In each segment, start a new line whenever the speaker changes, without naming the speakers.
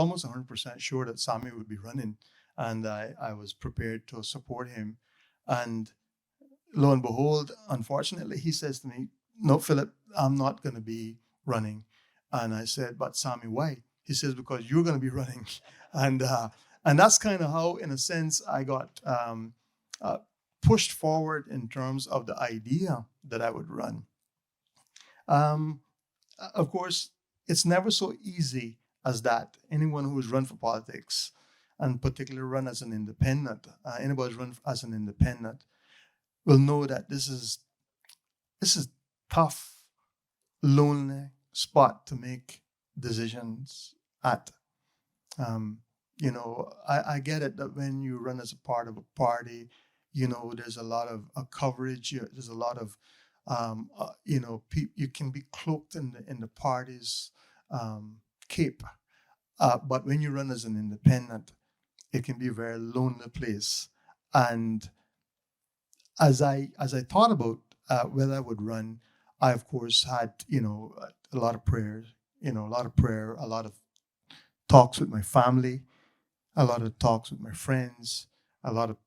almost 100% sure that Sammy would be running, and I was prepared to support him. And lo and behold, unfortunately, he says to me, "No, Philip, I'm not going to be running." And I said, "But Sammy, why?" He says, "Because you're going to be running." and and that's kind of how, in a sense, I got uh, pushed forward in terms of the idea that I would run. Um, of course, it's never so easy as that. Anyone who has run for politics, and particularly run as an independent, anybody who's run as an independent, will know that this is tough, lonely spot to make decisions at. Um, I get it that when you run as a part of a party, there's a lot of coverage. There's a lot of, you can be cloaked in the party's cape. But when you run as an independent, it can be a very lonely place. And as I thought about whether I would run, I of course had a lot of prayers, a lot of talks with my family, a lot of talks with my friends, a lot of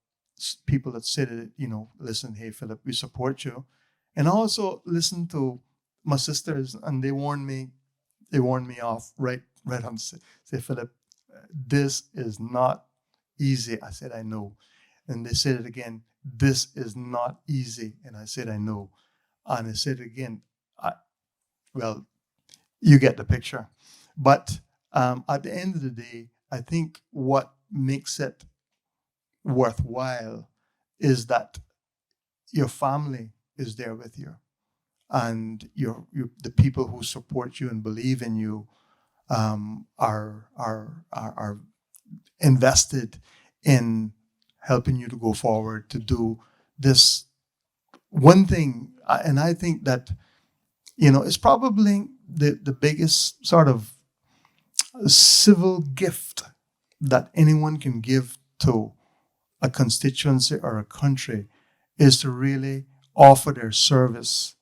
people that said, listen, hey Philip, we support you, and also listen to my sisters, and they warned me off right on. Say, Philip, this is not easy. I said, I know. And they said it again, this is not easy. And I said, I know. And I said it again, well, you get the picture. But at the end of the day, I think what makes it worthwhile is that your family is there with you, and the people who support you and believe in you are invested in helping you to go forward to do this one thing. And I think that it's probably the biggest sort of civil gift that anyone can give to a constituency or a country, is to really offer their service.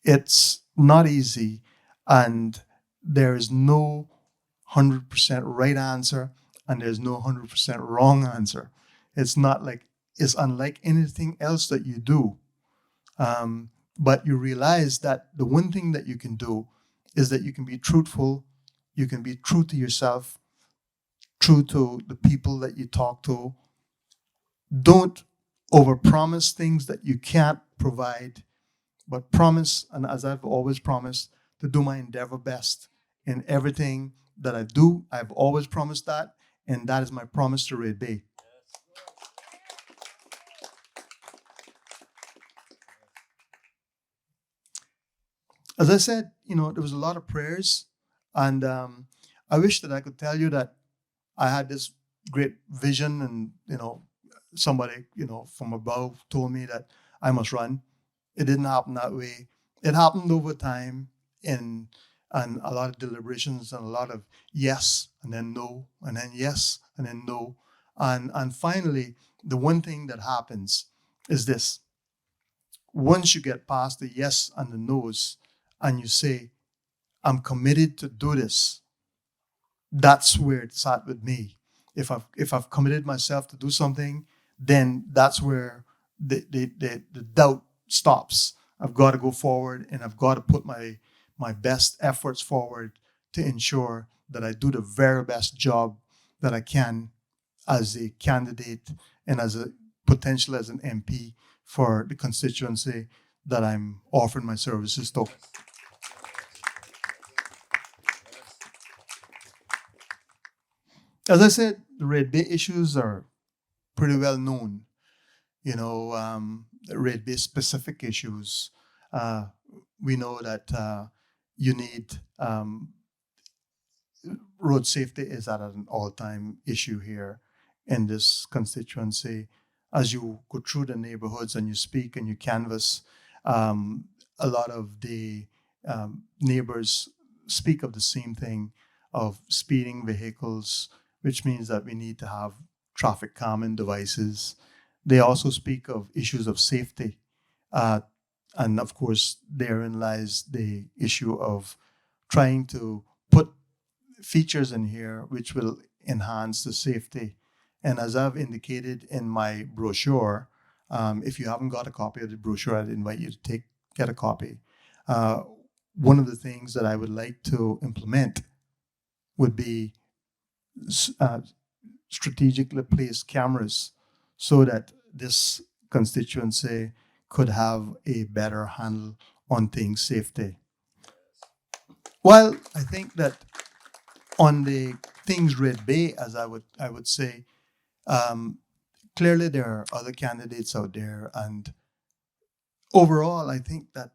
It's not easy, and there is no 100% right answer, and there's no 100% wrong answer. It's unlike anything else that you do. But you realize that the one thing that you can do is that you can be truthful, you can be true to yourself, true to the people that you talk to. Don't overpromise things that you can't provide, but promise, and as I've always promised, to do my endeavor best in everything that I do. I've always promised that, and that is my promise to Red Bay. As I said, there was a lot of prayers, and I wish that I could tell you that I had this great vision, and somebody from above told me that I must run. It didn't happen that way. It happened over time, in and a lot of deliberations, and a lot of yes and then no, and then yes and then no, and finally, the one thing that happens is this: once you get past the yes and the no's, and you say, I'm committed to do this, that's where it's at with me. If I've committed myself to do something, then that's where the doubt stops. I've got to go forward, and I've got to put my best efforts forward to ensure that I do the very best job that I can as a candidate, and as a potential as an MP for the constituency that I'm offering my services to. As I said, the Red Bay issues are pretty well known. The Red Bay specific issues. Uh, we know that you need road safety is at an all-time issue here in this constituency. As you go through the neighborhoods and you speak and you canvass, a lot of the neighbors speak of the same thing, of speeding vehicles, which means that we need to have traffic calming devices. They also speak of issues of safety. Uh, and of course, therein lies the issue of trying to put features in here which will enhance the safety. And as I've indicated in my brochure, if you haven't got a copy of the brochure, I'd invite you to get a copy. Uh, One of the things that I would like to implement would be uh, strategically placed cameras so that this constituency could have a better handle on things safety. Well, I think that on the things Red Bay, as I would say, um, clearly there are other candidates out there, and overall, I think that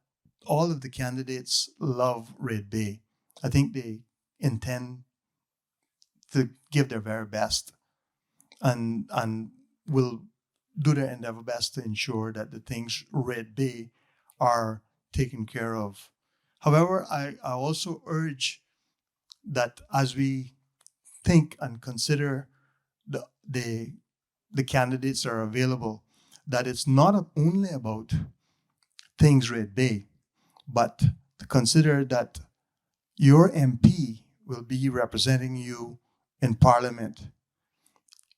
all of the candidates love Red Bay. I think they intend to give their very best, and will do their endeavor best to ensure that the things Red Bay are taken care of. However, I also urge that as we think and consider the the candidates that are available, that it's not only about things Red Bay, but to consider that your MP will be representing you in Parliament.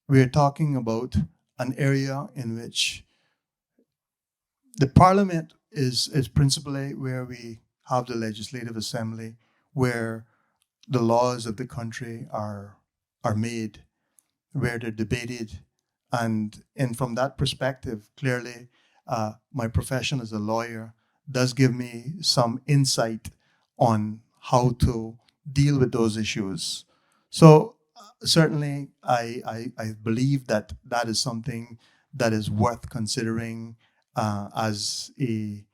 We're talking about an area in which the Parliament is principally where we have the Legislative Assembly, where the laws of the country are made, where they're debated. And from that perspective, clearly, my profession as a lawyer does give me some insight on how to deal with those issues. So certainly, I believe that that is something that is worth considering as a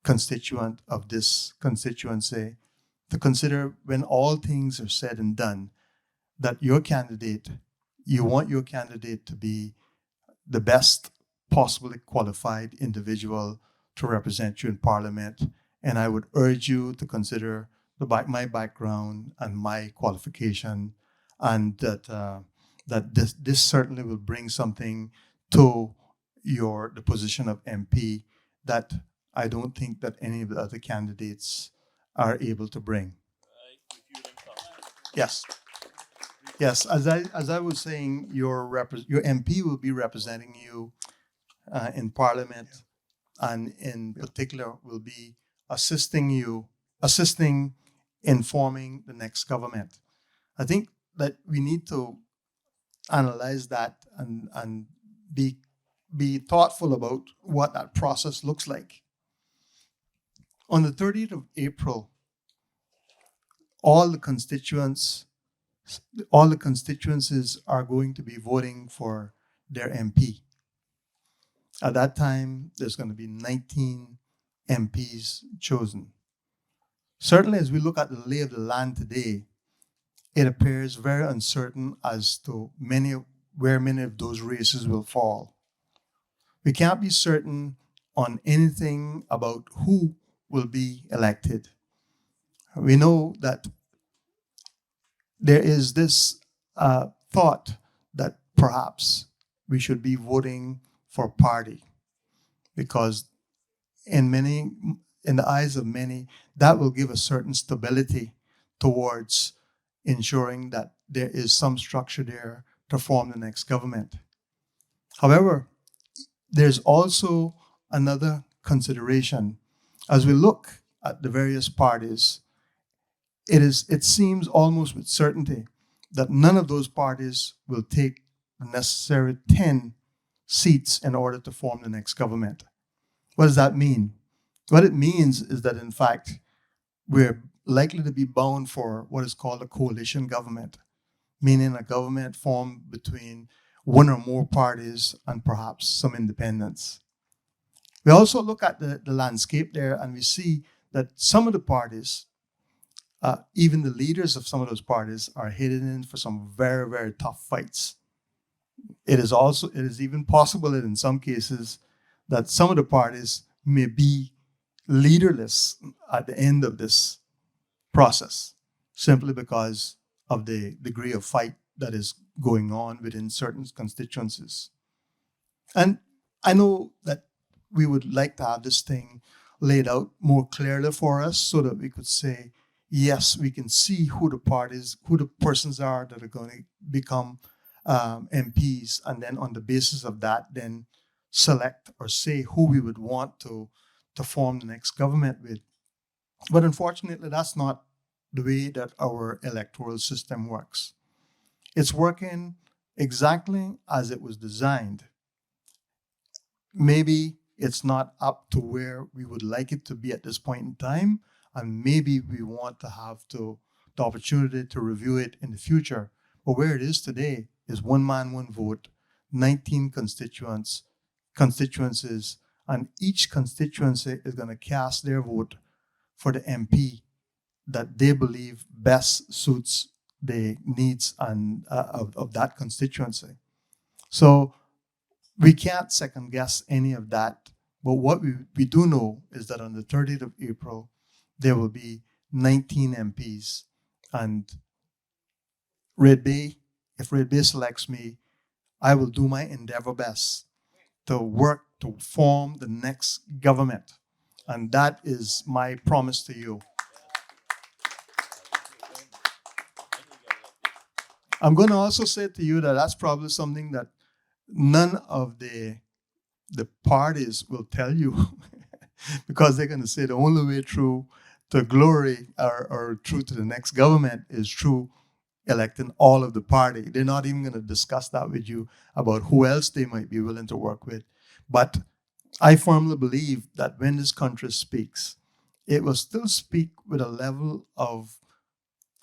constituent of this constituency, to consider when all things are said and done, that you want your candidate to be the best possibly qualified individual to represent you in Parliament. And I would urge you to consider my background and my qualification, and that this certainly will bring something to the position of MP that I don't think that any of the other candidates are able to bring. Yes. Yes, as I was saying, your MP will be representing you in Parliament, and in particular will be assisting in forming the next government. I think that we need to analyze that and be thoughtful about what that process looks like. On the 30th of April, all the constituents, all the constituencies are going to be voting for their MP. At that time, there's going to be 19 MPs chosen. Certainly, as we look at the lay of the land today, it appears very uncertain as to where many of those races will fall. We can't be certain on anything about who will be elected. We know that there is this thought that perhaps we should be voting for party, because in the eyes of many, that will give a certain stability towards ensuring that there is some structure there to form the next government. However, there's also another consideration. As we look at the various parties, it seems almost with certainty that none of those parties will take the necessary 10 seats in order to form the next government. What does that mean? What it means is that, in fact, we're likely to be bound for what is called a coalition government, meaning a government formed between one or more parties and perhaps some independents. We also look at the landscape there, and we see that some of the parties, even the leaders of some of those parties, are headed in for some very, very tough fights. It is even possible that in some cases that some of the parties may be leaderless at the end of this process, simply because of the degree of fight that is going on within certain constituencies. And I know that we would like to have this thing laid out more clearly for us so that we could say, yes, we can see who the parties, who the persons are that are going to become MPs, and then on the basis of that, then select or say who we would want to form the next government with. But unfortunately, that's not the way that our electoral system works. It's working exactly as it was designed. Maybe it's not up to where we would like it to be at this point in time, and maybe we want to have the opportunity to review it in the future. But where it is today is one man, one vote, 19 constituencies, and each constituency is going to cast their vote for the MP that they believe best suits the needs and of that constituency. So we can't second guess any of that. But what we do know is that on the 30th of April, there will be 19 MPs. And Red Bay, if Red Bay selects me, I will do my endeavor best to work to form the next government. And that is my promise to you. I'm going to also say to you that that's probably something that none of the parties will tell you because they're going to say the only way through to glory or through to the next government is through electing all of the party. They're not even going to discuss that with you about who else they might be willing to work with. But I firmly believe that when this country speaks, it will still speak with a level of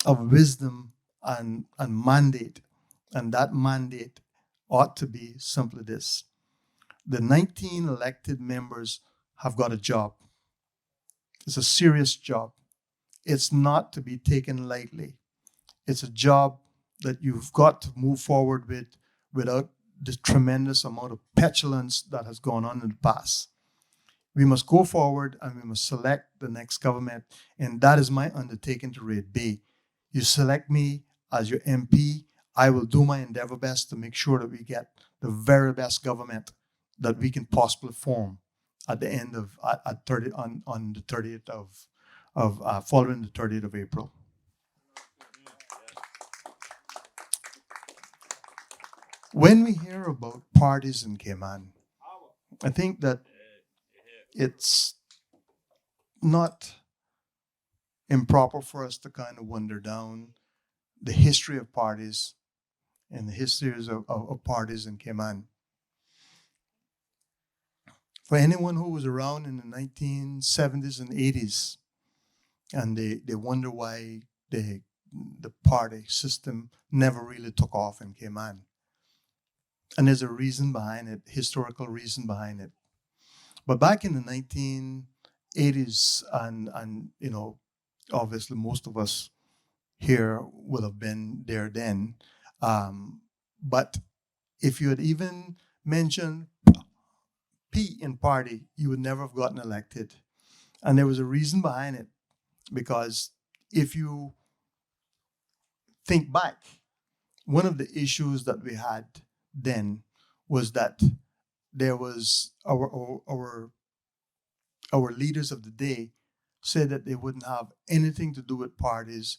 wisdom and mandate. And that mandate ought to be simply this: the 19 elected members have got a job. It's a serious job. It's not to be taken lightly. It's a job that you've got to move forward with without the tremendous amount of petulance that has gone on in the past. We must go forward and we must select the next government. And that is my undertaking to Red Bay. You select me as your MP, I will do my endeavor best to make sure that we get the very best government that we can possibly form at the end of at 30 on the 30th of following the 30th of April. When we hear about parties in Cayman, I think that it's not improper for us to kind of wander down the history of parties and the histories of parties in Cayman. For anyone who was around in the 1970s and 80s, and they wonder why the party system never really took off in Cayman. And there's a reason behind it, historical reason behind it. But back in the 1980s, and obviously most of us here will have been there then. But if you had even mentioned P in party, you would never have gotten elected. And there was a reason behind it, because if you think back, one of the issues that we had then was that there was our leaders of the day said that they wouldn't have anything to do with parties,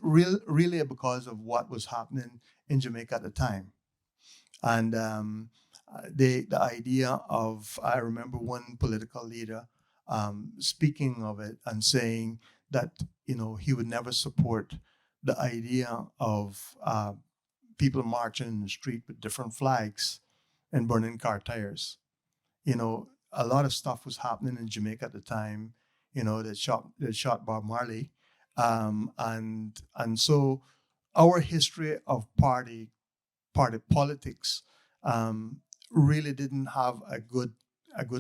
really because of what was happening in Jamaica at the time. And the idea of, I remember one political leader speaking of it and saying that he would never support the idea of people marching in the street with different flags and burning car tires. A lot of stuff was happening in Jamaica at the time. That shot Bob Marley, and so our history of party politics really didn't have a good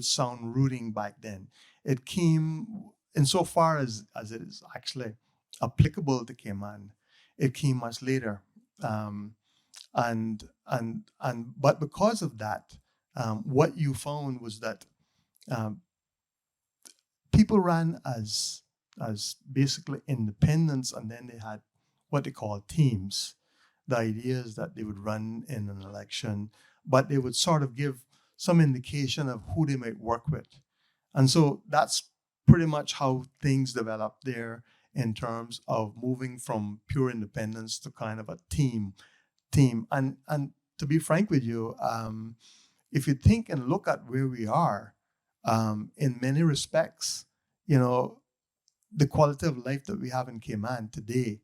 sound rooting back then. It came, insofar as it is actually applicable to Cayman, it came much later, but because of that, what you found was that um, people ran as basically independents, and then they had what they call teams. The idea is that they would run in an election, but they would sort of give some indication of who they might work with. And so that's pretty much how things developed there in terms of moving from pure independence to kind of a team. And to be frank with you, if you think and look at where we are, in many respects, you know, the quality of life that we have in Cayman today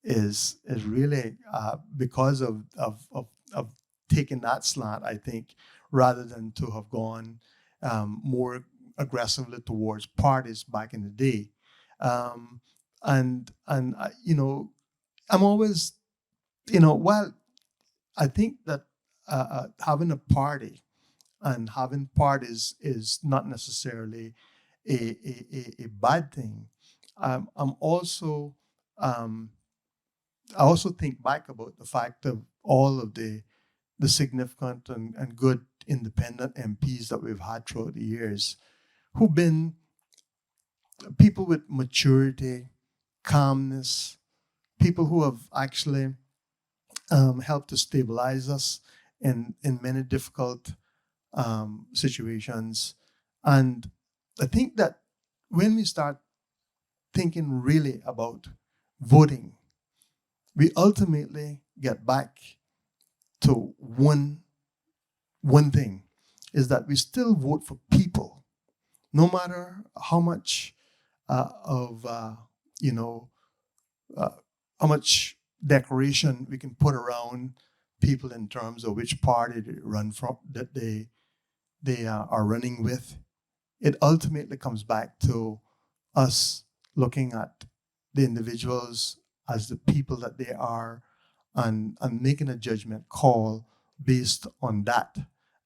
is really because of taking that slant, I think, rather than to have gone more aggressively towards parties back in the day. Um, and you know, I'm always, you know, while I think that having a party and having parties is not necessarily a bad thing. I'm also um, I also think back about the fact of all of the significant and good independent MPs that we've had throughout the years, who've been people with maturity, calmness, people who have actually helped to stabilize us in many difficult situations. And I think that when we start thinking really about voting, we ultimately get back to one thing, is that we still vote for people, no matter how much of you know uh, how much decoration we can put around people in terms of which party they run from, that they are running with. It ultimately comes back to us looking at the individuals as the people that they are, and making a judgment call based on that.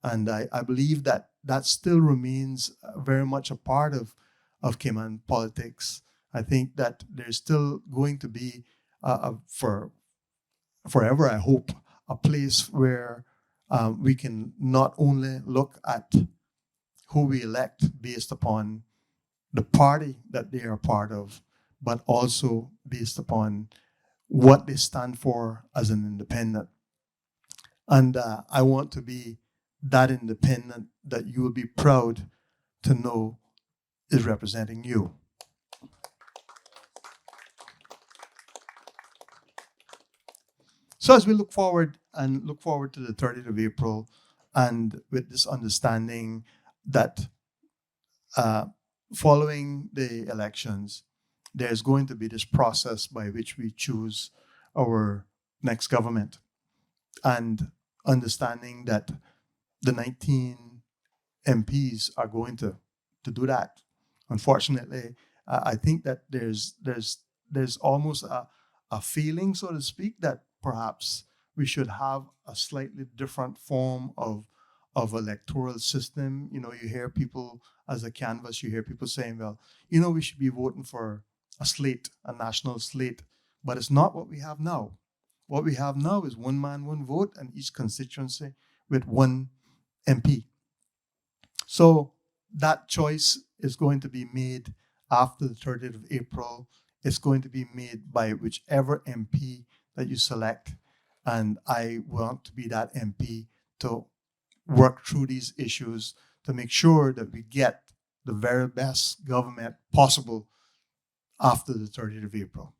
And I believe that that still remains very much a part of Cayman politics. I think that there's still going to be, for forever, I hope, a place where we can not only look at who we elect based upon the party that they are part of, but also based upon what they stand for as an independent. And I want to be that independent that you will be proud to know is representing you. So as we look forward to the 30th of April, and with this understanding that uh, following the elections, there's going to be this process by which we choose our next government, and understanding that the 19 MPs are going to do that. Unfortunately, I think that there's almost a feeling, so to speak, that perhaps we should have a slightly different form of electoral system. You know, you hear people as a canvas, you hear people saying, well, you know, we should be voting for a slate, a national slate, but it's not what we have now. What we have now is one man, one vote, and each constituency with one MP. So that choice is going to be made after the 30th of April. It's going to be made by whichever MP that you select. And I want to be that MP to work through these issues to make sure that we get the very best government possible after the 30th of April.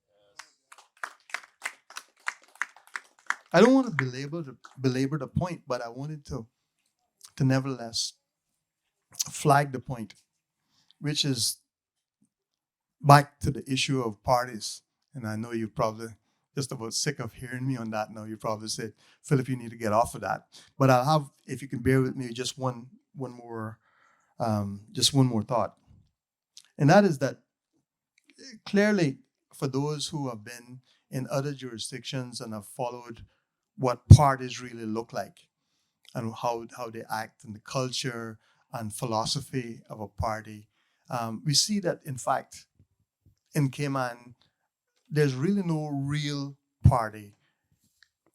I don't want to belabor the point, but I wanted to nevertheless flag the point, which is back to the issue of parties. And I know you're probably just about sick of hearing me on that now. You probably said, Philip, you need to get off of that. But I'll have, if you can bear with me, just one more thought. And that is that clearly, for those who have been in other jurisdictions and have followed what parties really look like, and how they act, and the culture and philosophy of a party, we see that, in fact, in Cayman, there's really no real party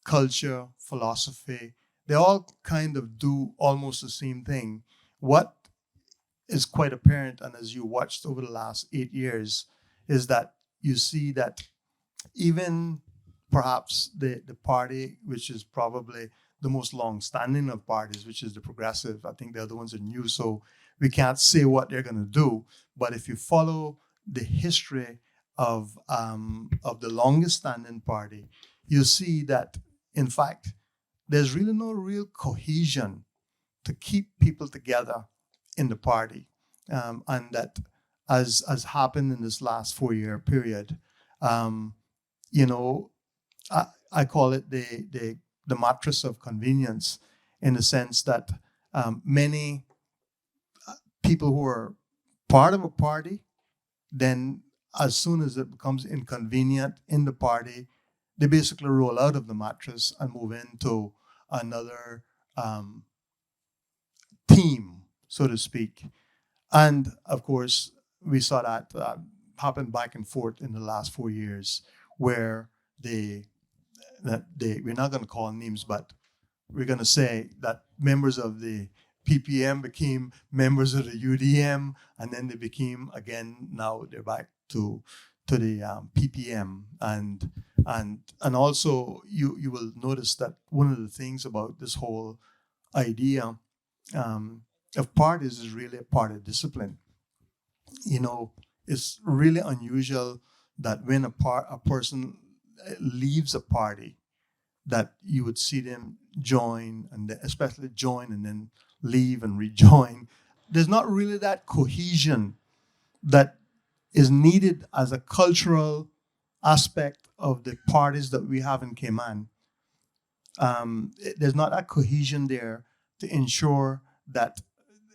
culture, philosophy. They all kind of do almost the same thing. What is quite apparent, and as you watched over the last 8 years, is that you see that even perhaps the party which is probably the most long-standing of parties, which is the Progressive, I think the other ones are new, so we can't say what they're going to do. But if you follow the history of the longest standing party, you see that in fact there's really no real cohesion to keep people together in the party, and that as happened in this last 4 year period, um, you know, I call it the mattress of convenience, in the sense that many people who are part of a party, then as soon as it becomes inconvenient in the party, they basically roll out of the mattress and move into another um, team, so to speak. And of course, we saw that happen back and forth in the last 4 years, where they we're not going to call names, but we're going to say that members of the PPM became members of the UDM, and then they became again. Now they're back to the PPM, and also you will notice that one of the things about this whole idea um, of parties is really a part of discipline. You know, it's really unusual that when a person leaves a party, that you would see them join, and especially join and then leave and rejoin. There's not really that cohesion that is needed as a cultural aspect of the parties that we have in Cayman. There's not that cohesion there to ensure that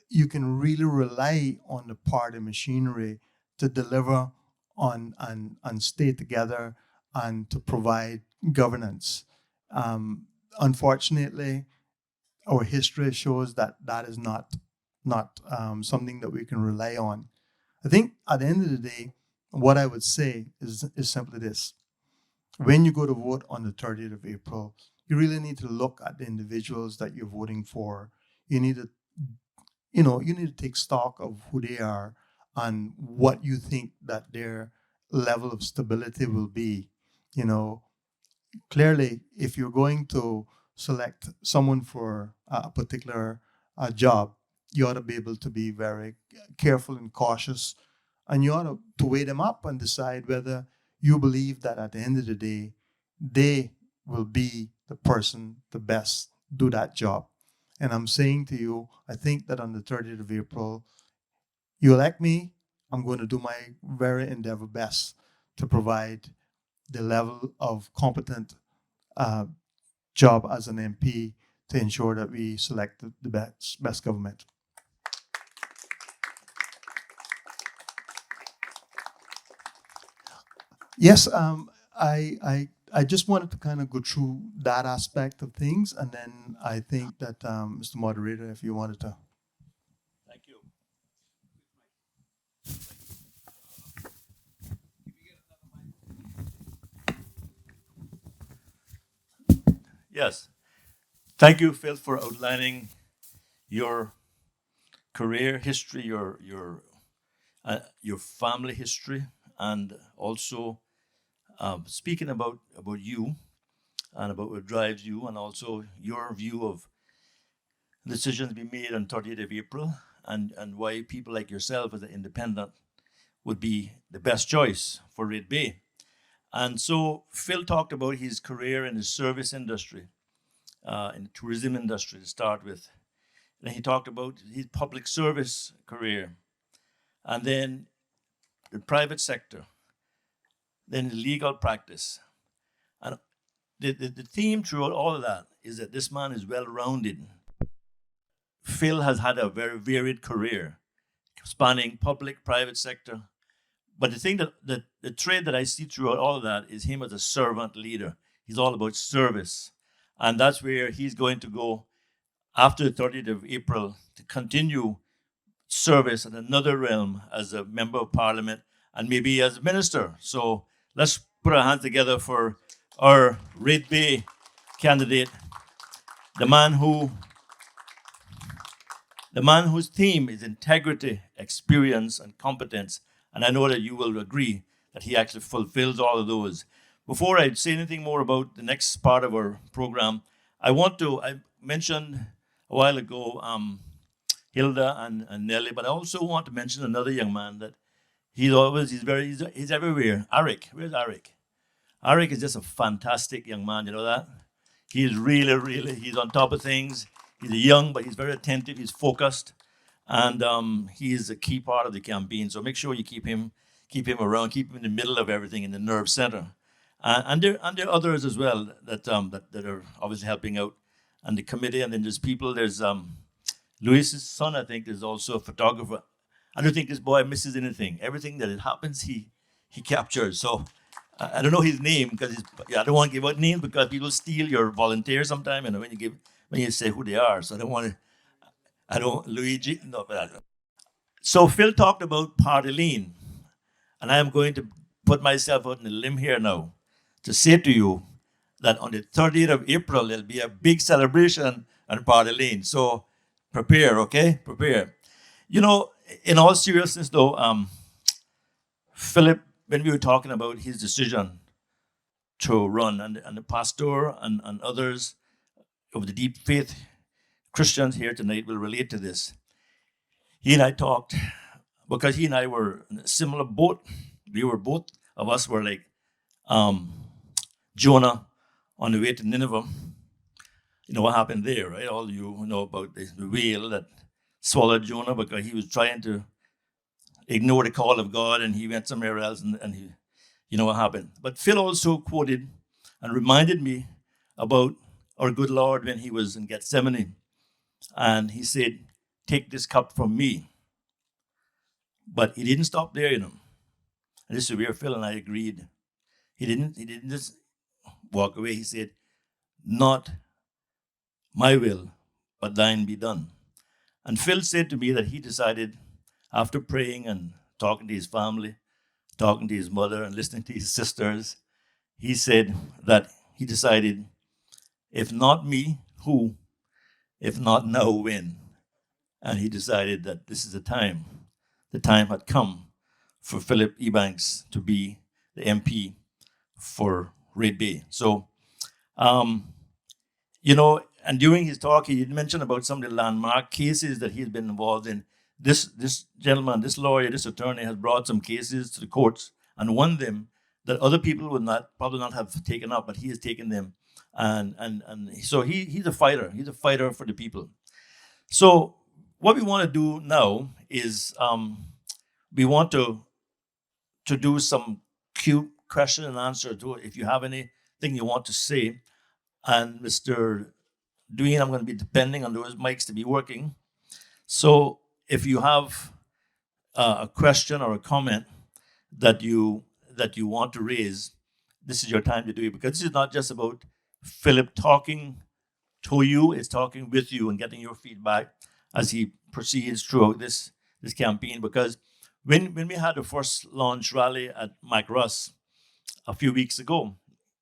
you can really rely on the party machinery to deliver on and stay together and to provide governance. Unfortunately, our history shows that that is not something that we can rely on. I think at the end of the day, what I would say is simply this: when you go to vote on the 30th of April, you really need to look at the individuals that you're voting for. You need to, you need to take stock of who they are and what you think that their level of stability will be. You know, clearly, if you're going to select someone for a particular job, you ought to be able to be very careful and cautious, and you ought to weigh them up and decide whether you believe that at the end of the day, they will be the person to best do that job. And I'm saying to you, I think that on the 30th of April, you elect me, I'm going to do my very endeavor best to provide the level of competent uh, job as an MP to ensure that we select the best government. Yes, I just wanted to kind of go through that aspect of things, and then I think that Mr. Moderator, if you wanted to.
Thank you. Yes. Thank you, Phil, for outlining your career history, your family history, and also speaking about you and about what drives you, and also your view of decisions being made on 30th of April, and why people like yourself as an independent would be the best choice for Red Bay. And so Phil talked about his career in the service industry, in the tourism industry to start with. Then he talked about his public service career, and then the private sector, then legal practice. And the theme throughout all of that is that this man is well-rounded. Phil has had a very varied career, spanning public, private sector. But the thing the trait that I see throughout all of that is him as a servant leader. He's all about service. And that's where he's going to go after the 30th of April to continue service in another realm as a member of parliament and maybe as a minister. So let's put our hands together for our Red Bay candidate, the man whose theme is integrity, experience, and competence. And I know that you will agree that he actually fulfills all of those. Before I say anything more about the next part of our program, I mentioned a while ago Hilda and Nelly. But I also want to mention another young man that he's everywhere. Arik, where's Arik? Arik is just a fantastic young man. You know that? He's really, he's on top of things. He's young, but he's very attentive. He's focused, and he is a key part of the campaign. So make sure you keep him around, keep him in the middle of everything, in the nerve center. And there are others as well that are obviously helping out, and the committee. And then there's people. There's Louis's son, I think, is also a photographer. I don't think this boy misses anything. Everything that happens, he captures. So I don't know his name because I don't want to give out names because people steal your volunteers sometime. And when you say who they are, so I don't Luigi. No, so Phil talked about Pardeline, and I am going to put myself out on a limb here now to say to you that on the 30th of April there'll be a big celebration on Pardeline. So prepare, okay? Prepare. You know, in all seriousness, though, Philip, when we were talking about his decision to run, and the pastor and others of the deep faith Christians here tonight will relate to this. He and I talked because he and I were in a similar boat. We were both of us were like Jonah on the way to Nineveh. You know what happened there, right? All you know about the whale that swallowed Jonah because he was trying to ignore the call of God, and he went somewhere else, and he, you know what happened. But Phil also quoted and reminded me about our good Lord when he was in Gethsemane, and he said, "Take this cup from me." But he didn't stop there, you know. And this is where Phil and I agreed. He didn't just walk away. He said, "Not my will, but thine be done." And Phil said to me that he decided, after praying and talking to his family, talking to his mother and listening to his sisters, he said that he decided, if not me, who? If not now, when? And he decided that this is the time. The time had come for Phillip Ebanks to be the MP for Red Bay. So, you know, and during his talk, he mentioned about some of the landmark cases that he's been involved in. This gentleman, this lawyer, this attorney has brought some cases to the courts and won them that other people would probably not have taken up, but he has taken them. And so he's a fighter. He's a fighter for the people. So what we want to do now is we want to do some cute question and answer to it. If you have anything you want to say, and Mr. Dwayne, I'm going to be depending on those mics to be working. So if you have a question or a comment that you want to raise, this is your time to do it, because this is not just about Philip talking to you, it's talking with you and getting your feedback as he proceeds throughout this campaign. Because when we had the first launch rally at Mike Russ a few weeks ago,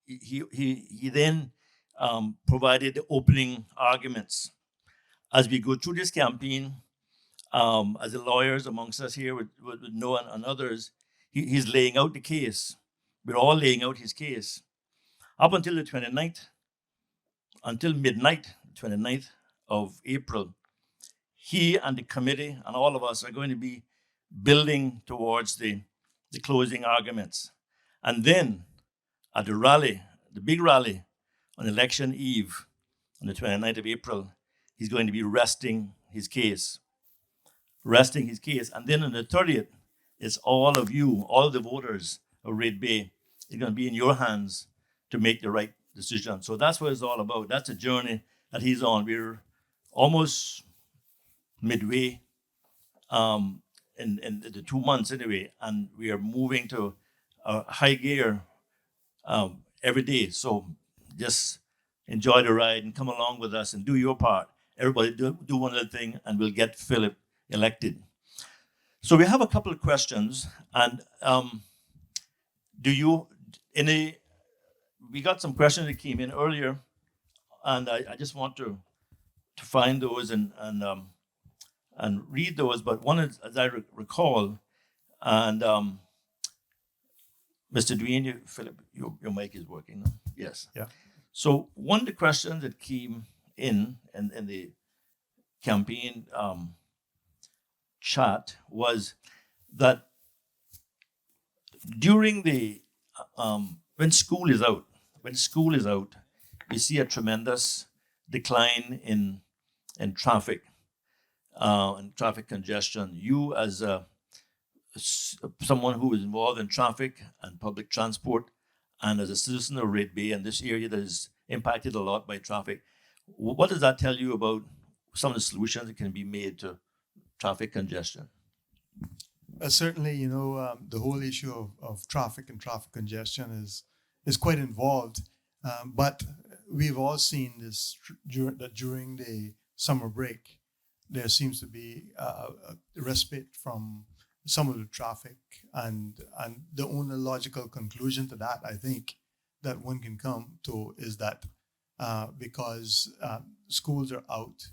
he then provided the opening arguments. As we go through this campaign, as the lawyers amongst us here with Noah and others, he's laying out the case. We're all laying out his case. Up until the 29th, until midnight, 29th of April, he and the committee and all of us are going to be building towards the closing arguments. And then at the rally, the big rally on election eve, on the 29th of April, he's going to be resting his case. And then on the 30th, it's all of you, all the voters of Red Bay, it's going to be in your hands to make the right decision. So that's what it's all about. That's a journey that he's on. We're almost midway in the 2 months anyway, and we are moving to a high gear every day. So just enjoy the ride and come along with us and do your part. Everybody do one little thing, and we'll get Philip elected. So we have a couple of questions, and we got some questions that came in earlier, and I just want to find those and read those. But one is, as I recall, and Mr. Dwayne, Philip, your mic is working now? Yes.
Yeah.
So one of the questions that came in the campaign chat was that during the when school is out, we see a tremendous decline in traffic and traffic congestion. You, as someone who is involved in traffic and public transport, and as a citizen of Red Bay and this area that is impacted a lot by traffic, what does that tell you about some of the solutions that can be made to traffic congestion?
Certainly, the whole issue of traffic and traffic congestion is quite involved. But we've all seen this that during the summer break, there seems to be a respite from some of the traffic, and the only logical conclusion to that, I think, that one can come to is that because schools are out,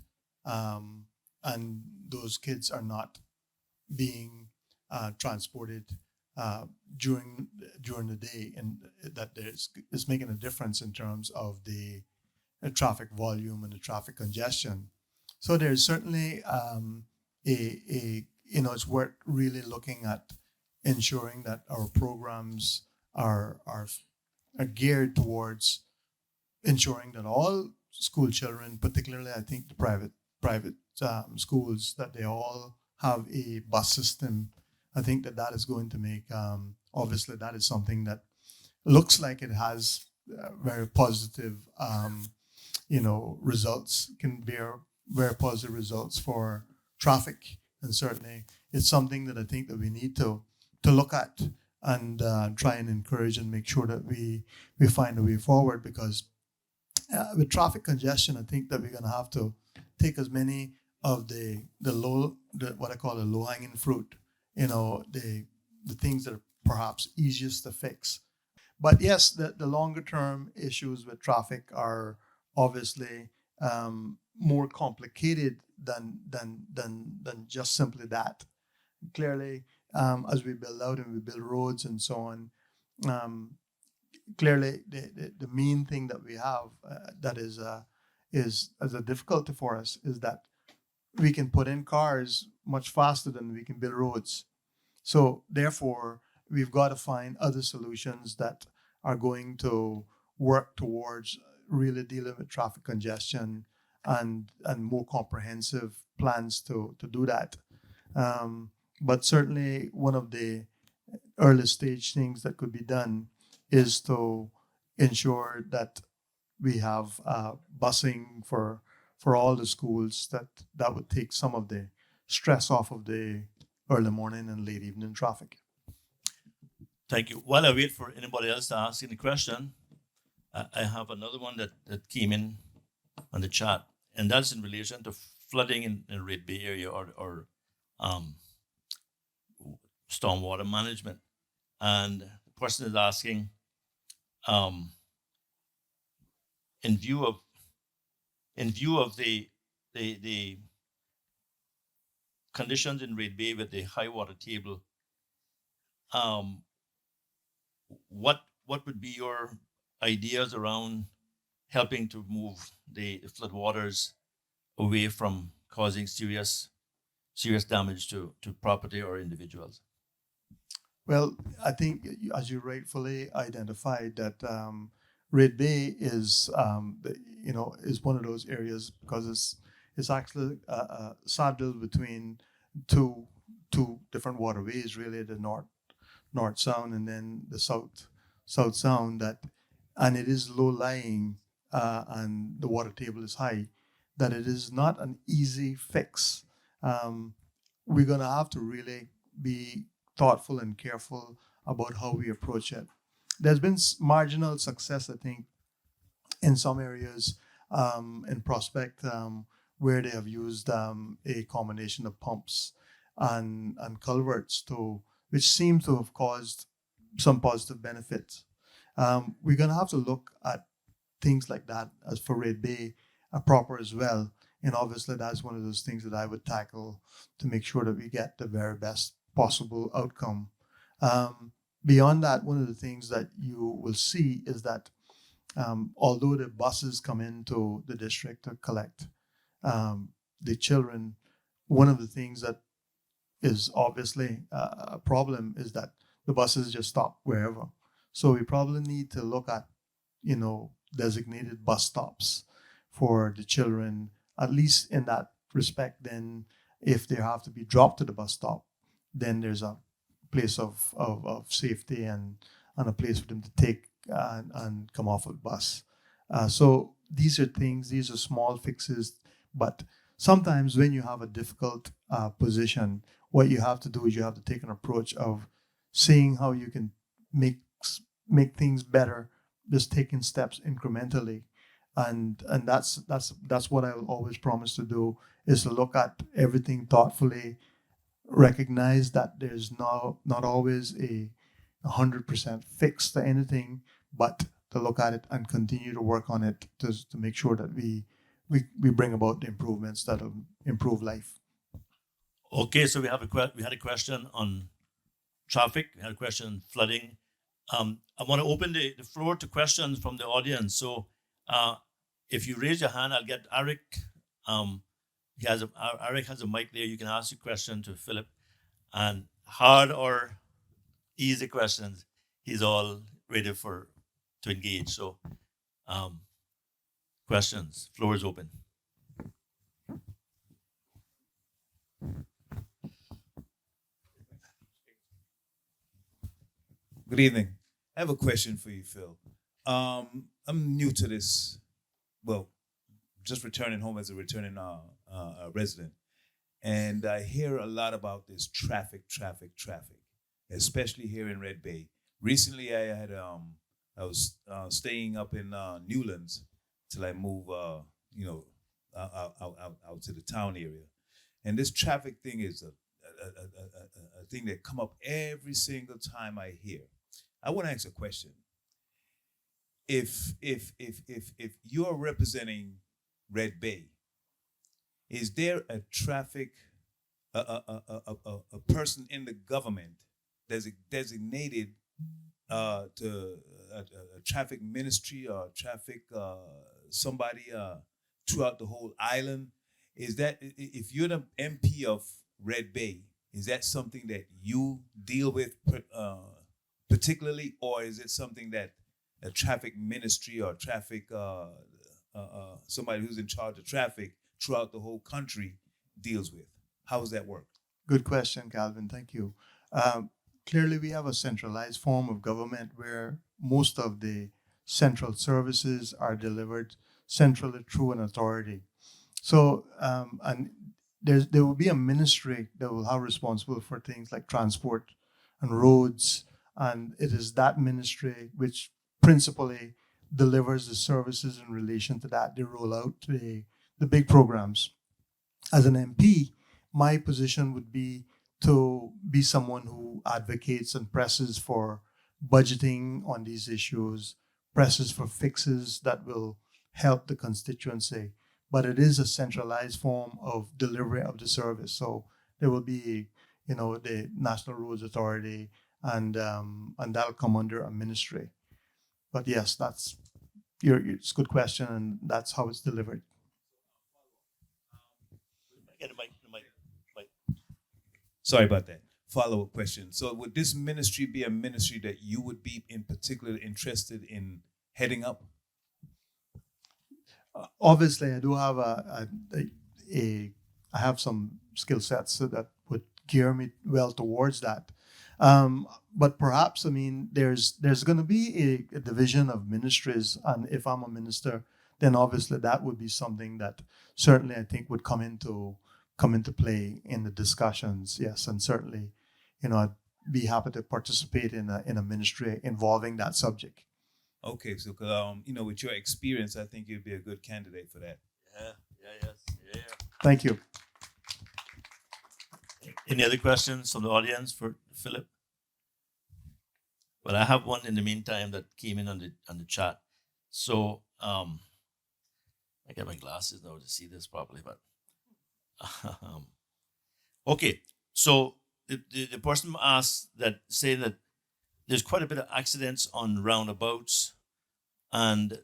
and those kids are not being transported during the day, and that is making a difference in terms of the traffic volume and the traffic congestion. So there's certainly a it's worth really looking at ensuring that our programs are geared towards ensuring that all school children, particularly I think the private schools, that they all have a bus system. I think that is going to make obviously that is something that looks like it has very positive results, can bear very positive results for traffic, and certainly it's something that I think that we need to look at and try and encourage and make sure that we find a way forward, because with traffic congestion, I think that we're going to have to take as many of the what I call the low hanging fruit, the things that are perhaps easiest to fix. But yes, the longer term issues with traffic are obviously more complicated than just simply that. Clearly, as we build out and we build roads and so on, clearly the main thing that we have that is as a difficulty for us is that we can put in cars much faster than we can build roads. So therefore, we've got to find other solutions that are going to work towards really dealing with traffic congestion, and more comprehensive plans to do that. But certainly one of the early stage things that could be done is to ensure that we have busing for all the schools, that would take some of the stress off of the early morning and late evening traffic.
Thank you. While I wait for anybody else to ask any question, I have another one that came in on the chat, and that's in relation to flooding in Red Bay area or stormwater management. And the person is asking, in view of the conditions in Red Bay with the high water table, what would be your ideas around helping to move the floodwaters away from causing serious damage to property or individuals?
Well, I think, as you rightfully identified, that Red Bay is is one of those areas, because it's actually saddled between two different waterways, really, the North Sound and then the South Sound, and it is low lying, and the water table is high, that it is not an easy fix. We're going to have to really be thoughtful and careful about how we approach it. There's been marginal success, I think, in some areas in Prospect, where they have used a combination of pumps and culverts, which seem to have caused some positive benefits. We're going to have to look at things like that as for Red Bay proper as well. And obviously, that's one of those things that I would tackle to make sure that we get the very best possible outcome. Beyond that, one of the things that you will see is that although the buses come into the district to collect the children, one of the things that is obviously a problem is that the buses just stop wherever. So we probably need to look at, designated bus stops for the children, at least in that respect. Then if they have to be dropped to the bus stop, then there's a place of safety and a place for them to take and come off of the bus. So these are things, these are small fixes, but sometimes when you have a difficult position, what you have to do is you have to take an approach of seeing how you can make make things better, just taking steps incrementally, and that's what I will always promise to do, is to look at everything thoughtfully, recognize that there's not always a 100% fix to anything, but to look at it and continue to work on it to make sure that we bring about the improvements that'll improve life.
Okay, so we had a question on traffic. We had a question on flooding. I want to open the floor to questions from the audience. So if you raise your hand, I'll get Eric. Eric has a mic there. You can ask your question to Phillip, and hard or easy questions, he's all ready to engage. So questions, floor is open.
Good evening. I have a question for you, Phil. I'm new to this. Well, just returning home as a returning resident, and I hear a lot about this traffic, especially here in Red Bay. Recently, I was staying up in Newlands till I move, out to the town area, and this traffic thing is a thing that come up every single time I hear. I want to ask a question. If you're representing Red Bay, is there a person in the government designated to a traffic ministry or traffic somebody throughout the whole island? Is that, if you're the MP of Red Bay, is that something that you deal with particularly, or is it something that a traffic ministry or traffic somebody who's in charge of traffic throughout the whole country deals with? How does that work?
Good question, Calvin. Thank you. Clearly, we have a centralized form of government where most of the central services are delivered centrally through an authority. So, and there will be a ministry that will have responsible for things like transport and roads, and it is that ministry which principally delivers the services in relation to that. They roll out the big programs. As an MP, my position would be to be someone who advocates and presses for budgeting on these issues, presses for fixes that will help the constituency. But it is a centralized form of delivery of the service. So there will be, the National Roads Authority, and that'll come under a ministry. But yes, it's a good question, and that's how it's delivered.
Get the mic.
Sorry about that. Follow-up question. So would this ministry be a ministry that you would be in particular interested in heading up?
Obviously, I do have I have some skill sets that would gear me well towards that. But perhaps, there's going to be a division of ministries, and if I'm a minister, then obviously that would be something that certainly I think would come into play in the discussions. Yes, and certainly, I'd be happy to participate in a ministry involving that subject.
Okay, so with your experience, I think you'd be a good candidate for that.
Yeah.
Thank you.
Any other questions from the audience for Phillip? Well, I have one in the meantime that came in on the chat. So I get my glasses now to see this properly, but okay. So the person asked say that there's quite a bit of accidents on roundabouts and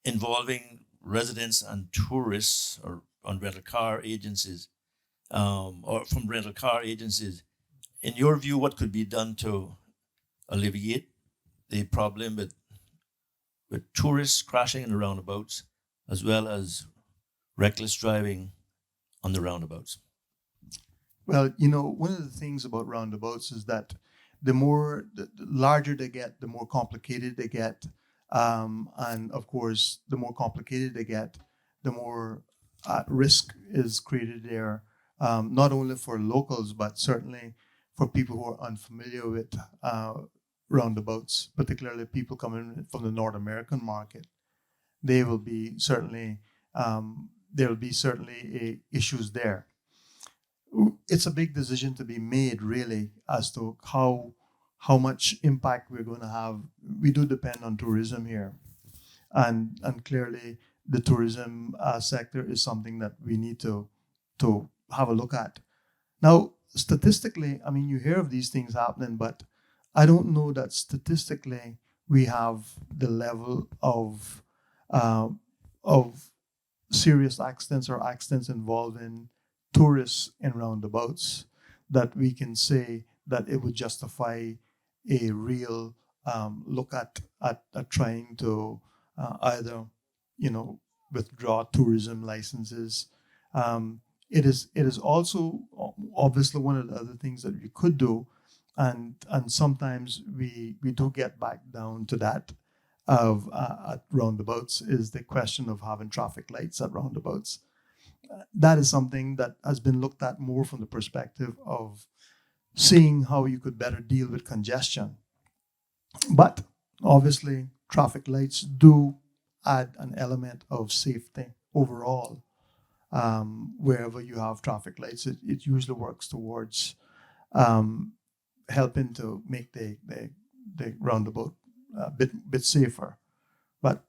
involving residents and tourists or on rental car agencies. or from rental car agencies. In your view, what could be done to alleviate the problem with tourists crashing in the roundabouts, as well as reckless driving on the roundabouts?
Well, one of the things about roundabouts is that the larger they get, the more complicated they get. And of course, the more complicated they get, the more risk is created there, not only for locals, but certainly for people who are unfamiliar with roundabouts, particularly people coming from the North American market. They will be certainly, there will be certainly issues there. It's a big decision to be made, really, as to how much impact we're going to have. We do depend on tourism here, and clearly the tourism sector is something that we need to have a look at. Now, statistically, I mean, you hear of these things happening, but I don't know that statistically we have the level uh, of serious accidents or accidents involving tourists in roundabouts that we can say that it would justify a real look at trying to either withdraw tourism licenses. It is also obviously one of the other things that we could do, and sometimes we do get back down to that of at roundabouts, is the question of having traffic lights at roundabouts. That is something that has been looked at more from the perspective of seeing how you could better deal with congestion. But obviously, traffic lights do add an element of safety overall. Wherever you have traffic lights, it usually works towards um, helping to make the roundabout a bit safer. But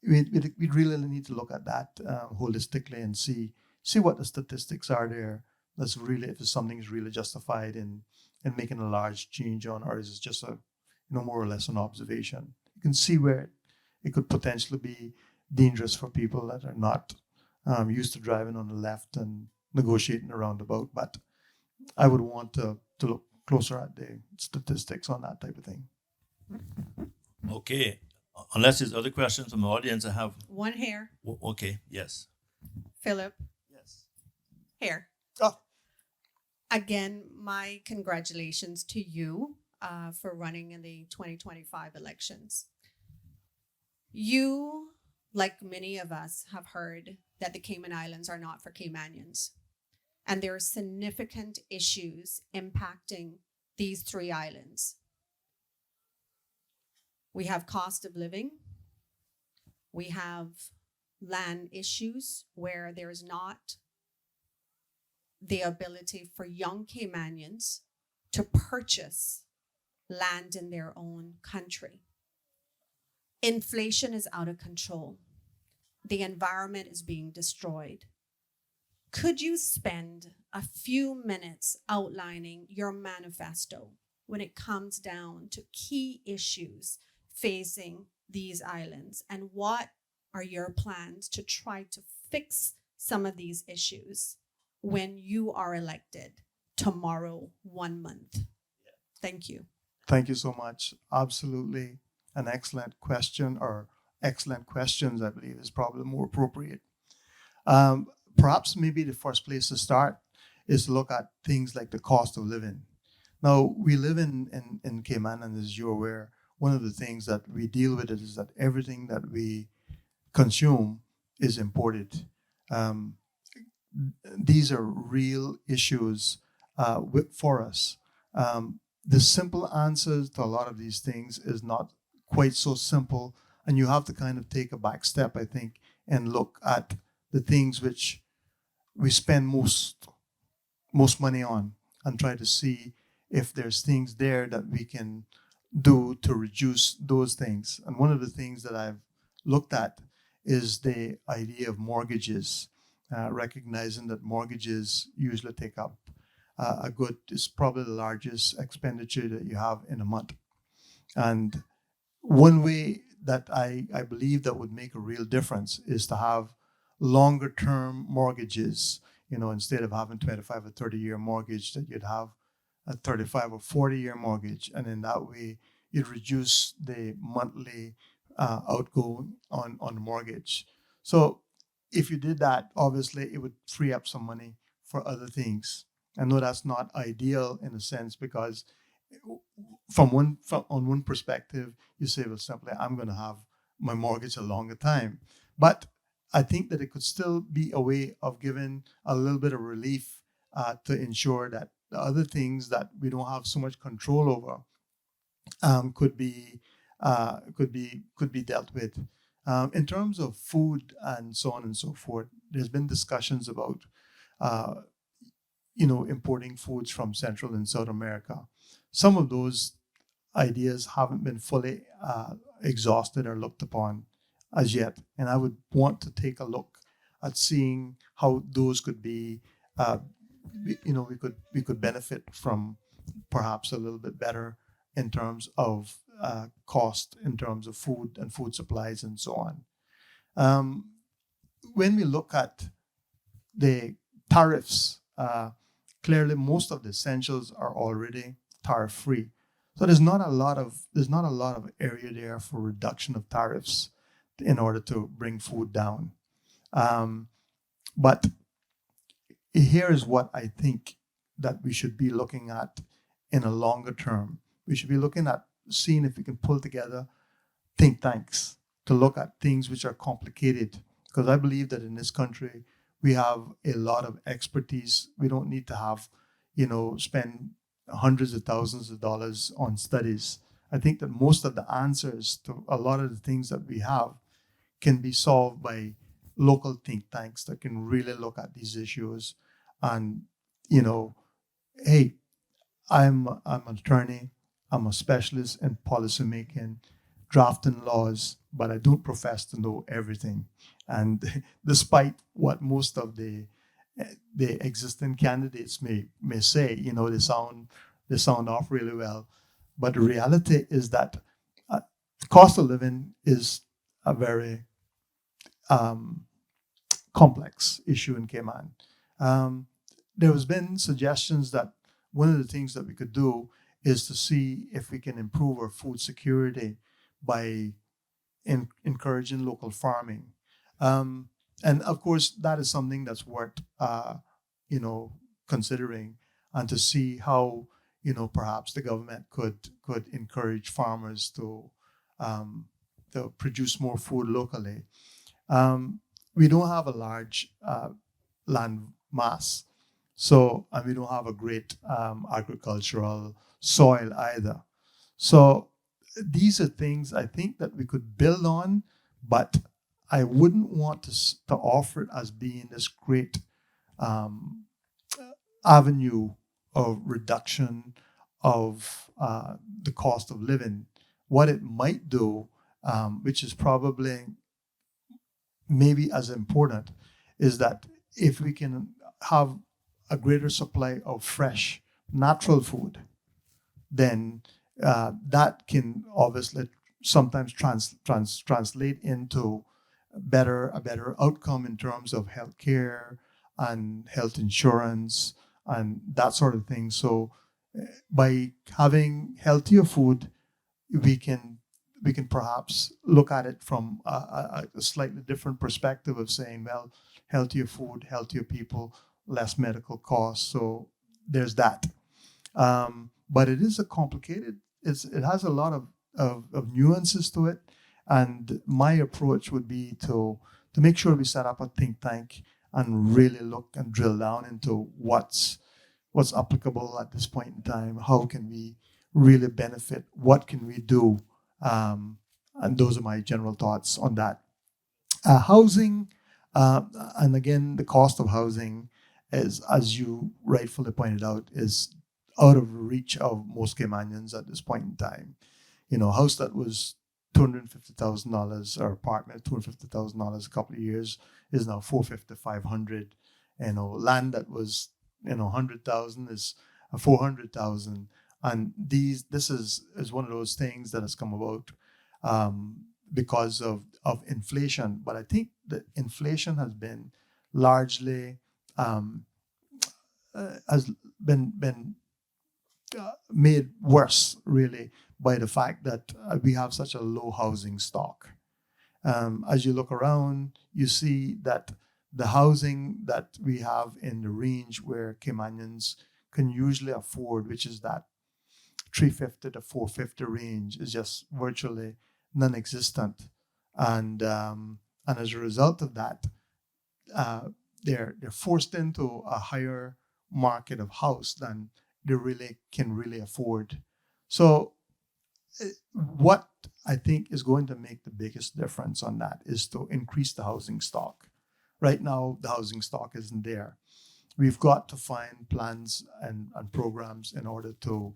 we really need to look at that holistically and see what the statistics are there. That's really, if something is really justified in making a large change on, or is it just a more or less an observation. You can see where it could potentially be dangerous for people that are not used to driving on the left and negotiating a roundabout. But I would want to look closer at the statistics on that type of thing.
Okay. Unless there's other questions from the audience, I have.
One here.
Okay. Yes.
Phillip,
Yes.
here.
Oh.
Again, my congratulations to you for running in the 2025 elections. You, like many of us, have heard that the Cayman Islands are not for Caymanians. And there are significant issues impacting these three islands. We have cost of living. We have land issues where there is not the ability for young Caymanians to purchase land in their own country. Inflation is out of control. The environment is being destroyed. Could you spend a few minutes outlining your manifesto when it comes down to key issues facing these islands, and what are your plans to try to fix some of these issues when you are elected tomorrow, 1 month? Thank you.
Thank you so much. Absolutely an excellent question, or excellent questions, I believe, is probably more appropriate. Perhaps maybe the first place to start is to look at things like the cost of living. Now, we live in Cayman, and as you're aware, one of the things that we deal with is that everything that we consume is imported. Um, these are real issues for us. The simple answers to a lot of these things is not quite so simple, and you have to kind of take a back step, I think, and look at the things which we spend most money on, and try to see if there's things there that we can do to reduce those things. And one of the things that I've looked at is the idea of mortgages, recognizing that mortgages usually take up it's probably the largest expenditure that you have in a month. And one way that I believe that would make a real difference is to have longer term mortgages, instead of having 25 or 30-year mortgage, that you'd have a 35 or 40-year mortgage. And in that way, you'd reduce the monthly outgo on the mortgage. So if you did that, obviously it would free up some money for other things. I know that's not ideal in a sense, because on one perspective, you say, well, simply, I'm going to have my mortgage a longer time. But I think that it could still be a way of giving a little bit of relief to ensure that the other things that we don't have so much control over could be dealt with. In terms of food and so on and so forth, there's been discussions about uh, importing foods from Central and South America. Some of those ideas haven't been fully exhausted or looked upon as yet, and I would want to take a look at seeing how those could be. We could benefit from perhaps a little bit better in terms of cost, in terms of food and food supplies and so on. When we look at the tariffs, clearly most of the essentials are already tariff free. So there's not a lot of area there for reduction of tariffs in order to bring food down. But here is what I think that we should be looking at in a longer term. We should be looking at seeing if we can pull together think tanks to look at things which are complicated. Because I believe that in this country, we have a lot of expertise. We don't need to have, spend hundreds of thousands of dollars on studies. I think that most of the answers to a lot of the things that we have can be solved by local think tanks that can really look at these issues. And, hey, I'm an attorney. I'm a specialist in policy making, drafting laws, but I don't profess to know everything. And despite what most of the existing candidates may say, they sound off really well, but the reality is that the cost of living is a very complex issue in Cayman. There has been suggestions that one of the things that we could do is to see if we can improve our food security by encouraging local farming. And of course, that is something that's worth, considering, and to see how, perhaps the government could encourage farmers to produce more food locally. We don't have a large land mass, and we don't have a great agricultural soil either. So these are things I think that we could build on, but I wouldn't want to offer it as being this great avenue of reduction of the cost of living. What it might do, which is probably maybe as important, is that if we can have a greater supply of fresh, natural food, then that can obviously sometimes translate into a better outcome in terms of healthcare and health insurance and that sort of thing. So by having healthier food, we can perhaps look at it from a slightly different perspective of saying, well, healthier food, healthier people, less medical costs. So there's that. But it is it has a lot of nuances to it. And my approach would be to make sure we set up a think tank and really look and drill down into what's applicable at this point in time. How can we really benefit? What can we do? And those are my general thoughts on that. Housing, and again, the cost of housing is, as you rightfully pointed out, is out of reach of most Caymanians at this point in time. A house that was $250,000 or apartment $250,000 a couple of years is now $450,000, $500,000. Land that was $100,000 is $400,000. And this is one of those things that has come about because of inflation. But I think that inflation has been largely um, has been made worse really by the fact that we have such a low housing stock. As you look around, you see that the housing that we have in the range where Caymanians can usually afford, which is that 350 to 450 range, is just virtually non-existent, and as a result of that, they're forced into a higher market of house than they really can really afford. So what I think is going to make the biggest difference on that is to increase the housing stock. Right now, the housing stock isn't there. We've got to find plans and programs in order to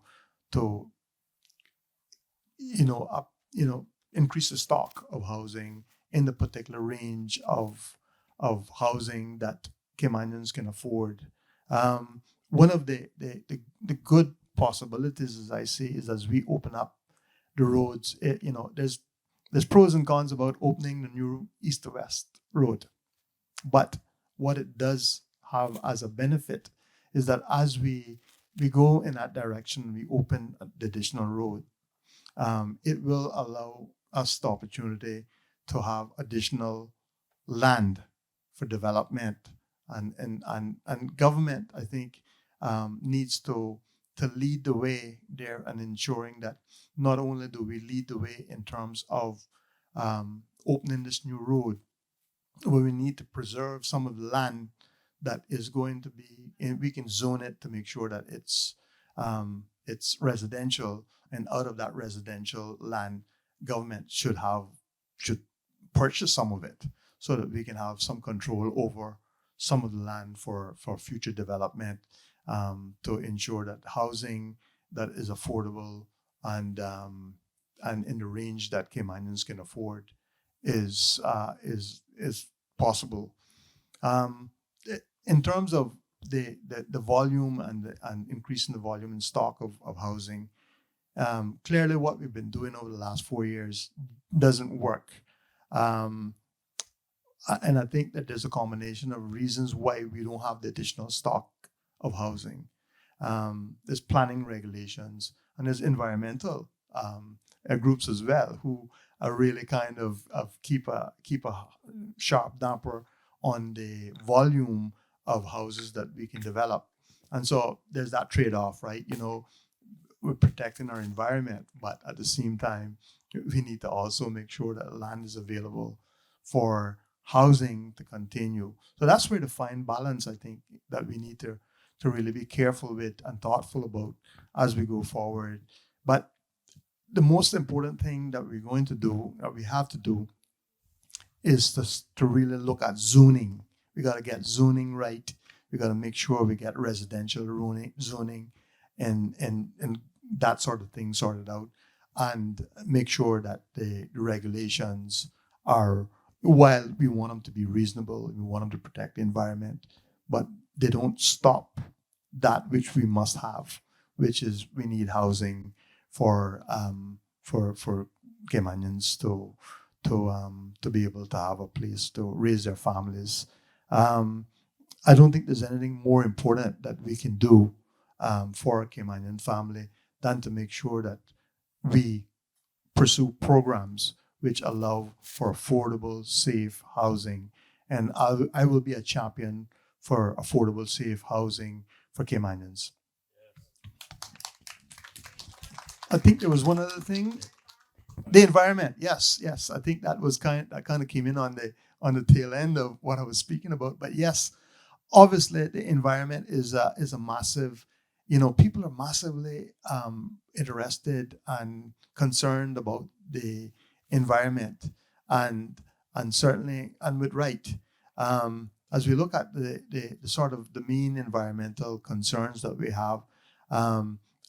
increase the stock of housing in the particular range of housing that Caymanians can afford. One of the good possibilities, as I see, is as we open up the roads. There's pros and cons about opening the new east to west road, but what it does have as a benefit is that as we go in that direction, we open the additional road. It will allow us the opportunity to have additional land for development, and government, I think, needs to lead the way there, and ensuring that not only do we lead the way in terms of opening this new road, but we need to preserve some of the land that is going to be, and we can zone it to make sure that it's residential, and out of that residential land, government should purchase some of it so that we can have some control over some of the land for future development, to ensure that housing that is affordable and in the range that Caymanians can afford is possible. In terms of the volume and increasing the volume and stock of housing, clearly what we've been doing over the last 4 years doesn't work. And I think that there's a combination of reasons why we don't have the additional stock of housing. There's planning regulations, and there's environmental groups as well, who are really kind of keep a sharp damper on the volume of houses that we can develop. And so there's that trade-off, right? We're protecting our environment, but at the same time, we need to also make sure that land is available for housing to continue. So that's where the fine balance, I think, that we need to really be careful with and thoughtful about as we go forward. But the most important thing that we're going to do, that we have to do, is to really look at zoning. We got to get zoning right. We got to make sure we get residential zoning and that sort of thing sorted out, and make sure that the regulations are, while we want them to be reasonable, we want them to protect the environment, but they don't stop that which we must have, which is we need housing for Caymanians to be able to have a place to raise their families. I don't think there's anything more important that we can do for a Caymanian family than to make sure that we pursue programs which allow for affordable, safe housing. And I will be a champion for affordable, safe housing for Caymanians. I think there was one other thing. The environment, yes. I think that was kind of came in on the tail end of what I was speaking about. But yes, obviously the environment is a massive. People are massively interested and concerned about the environment, and certainly, and with right. As we look at the sort of the main environmental concerns that we have,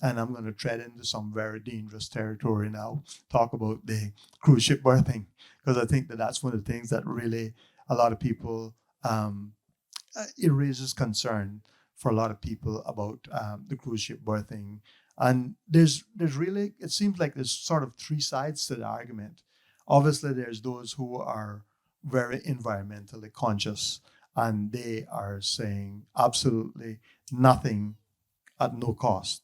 and I'm going to tread into some very dangerous territory now, talk about the cruise ship berthing, because I think that's one of the things that really a lot of people, it raises concern for a lot of people about the cruise ship berthing. And there's really, it seems like there's sort of three sides to the argument. Obviously, there's those who are very environmentally conscious and they are saying absolutely nothing at no cost.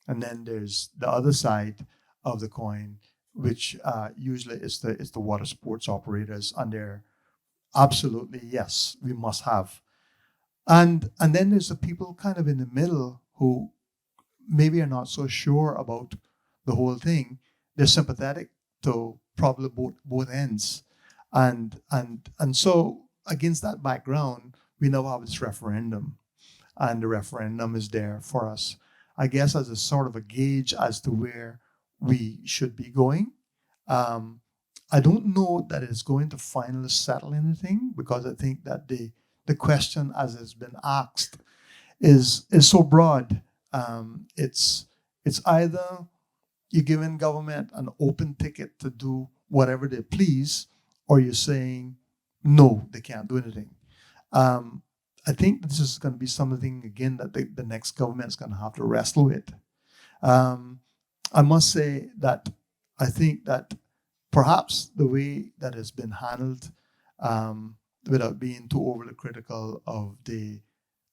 And then there's the other side of the coin, which usually is the water sports operators, and they're absolutely yes, we must have. And then there's the people kind of in the middle who maybe are not so sure about the whole thing. They're sympathetic to probably both ends, and so against that background, we now have this referendum, and the referendum is there for us, I guess, as a sort of a gauge as to where we should be going. Um, I don't know that it's going to finally settle anything, because I think that the question as it's been asked is so broad. It's either you're giving government an open ticket to do whatever they please, or you're saying no, they can't do anything. Um, I think this is going to be something again that the next government is going to have to wrestle with. Um, I must say that I think that perhaps the way that has been handled, without being too overly critical of the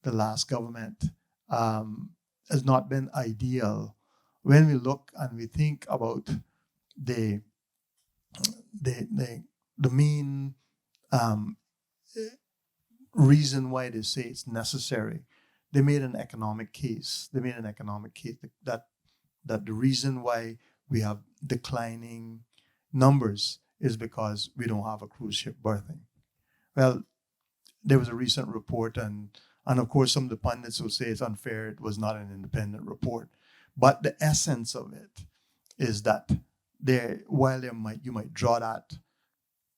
last government, um, has not been ideal. When we look and we think about the the the, the main um, reason why they say it's necessary, they made an economic case. They made an economic case that the reason why we have declining numbers is because we don't have a cruise ship berthing. Well, there was a recent report, and of course some of the pundits will say it's unfair, it was not an independent report, but the essence of it is that there, while there might you might draw that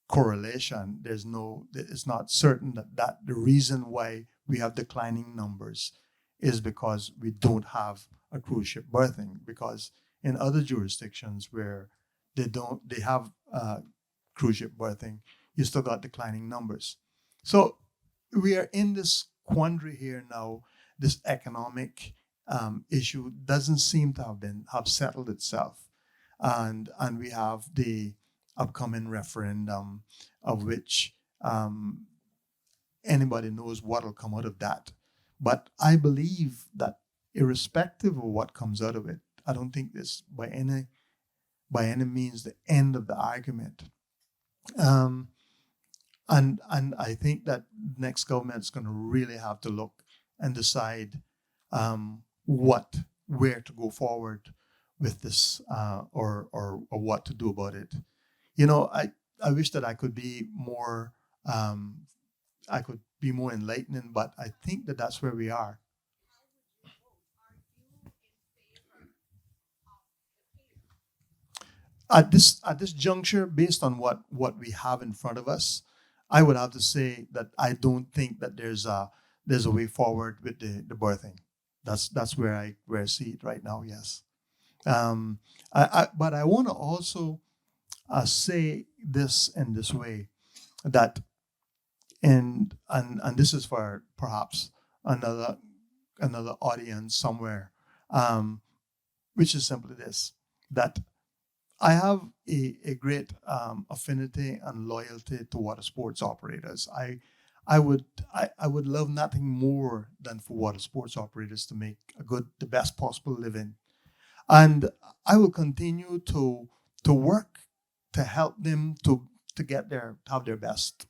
correlation, it's not certain that the reason why we have declining numbers is because we don't have a cruise ship berthing, because in other jurisdictions where they have cruise ship berthing, you still got declining numbers. So we are in this quandary here now. This economic issue doesn't seem to have settled itself, and we have the upcoming referendum, of which anybody knows what will come out of that. But I believe that irrespective of what comes out of it, I don't think this by any means the end of the argument. Um, and I think that next government is going to really have to look and decide where to go forward with this, or what to do about it. I wish that um, I could be more enlightening, but I think that that's where we are. At this juncture, based on what we have in front of us, I would have to say that I don't think that there's a way forward with the birthing. That's where I see it right now. Yes. But I want to also say this in this way, that and this is for perhaps another audience somewhere, um, which is simply this, that I have a great affinity and loyalty to water sports operators. I would love nothing more than for water sports operators to make the best possible living, and I will continue to work to help them to have their best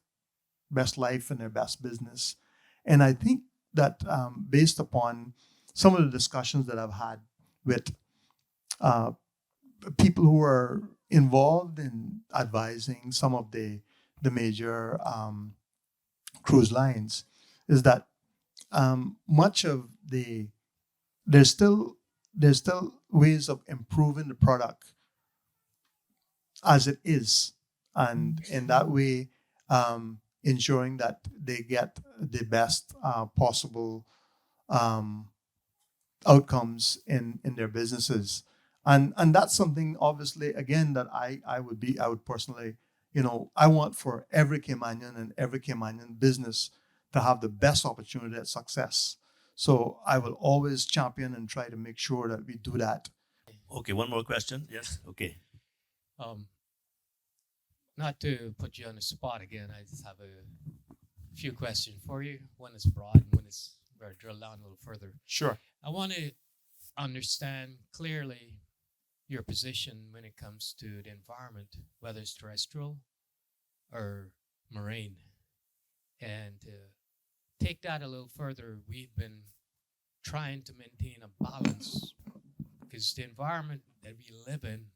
life and their best business. And I think that based upon some of the discussions that I've had with uh, people who are involved in advising some of the major cruise lines, is that much of there's still there's still ways of improving the product as it is, and in that way, ensuring that they get the best possible um, outcomes in their businesses. And that's something, obviously, again, that I would personally, I want for every Caymanian and every Caymanian business to have the best opportunity at success. So I will always champion and try to make sure that we do that.
Okay, one more question. Yes. Okay.
Um, Not to put you on the spot again, I just have few questions for you. One is broad and one is where I drill down a little further.
Sure.
I want to understand clearly your position when it comes to the environment, whether it's terrestrial or marine. And to take that a little further, we've been trying to maintain a balance because the environment that we live in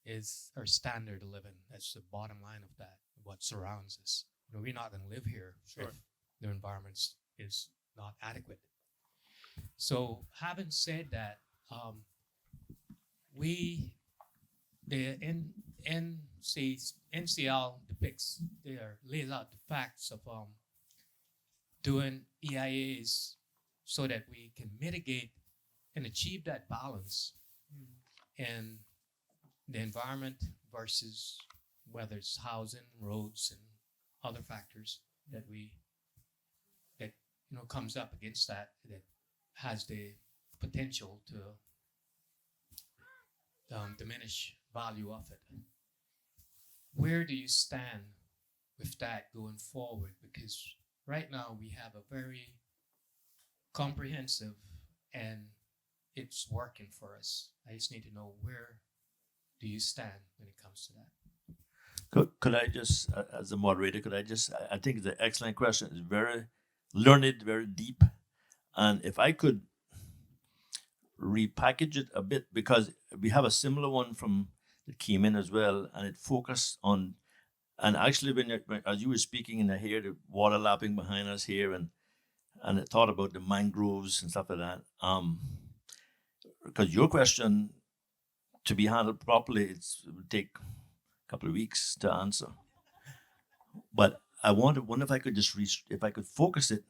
is our standard of living. That's the bottom line of that, what surrounds us. You know, we're not going to live here if the environment is not adequate. So, having said that, we the NCL depicts there lays out the facts of doing EIAs so that we can mitigate and achieve that balance in the environment versus whether it's housing, roads, and other factors that comes up against that has the potential to diminish value of it. Where do you stand with that going forward? Because right now we have a very comprehensive and it's working for us. I just need to know, where do you stand when it comes to that?
Could I just, as a moderator, I think it's an excellent question. It's very learned, very deep. And if I could repackage it a bit, because we have a similar one from the Cayman as well, and it focused on, and actually as you were speaking, and I hear the water lapping behind us here, and I thought about the mangroves and stuff like that. Because your question, to be handled properly, it would take a couple of weeks to answer. But I wonder if I could if I could focus it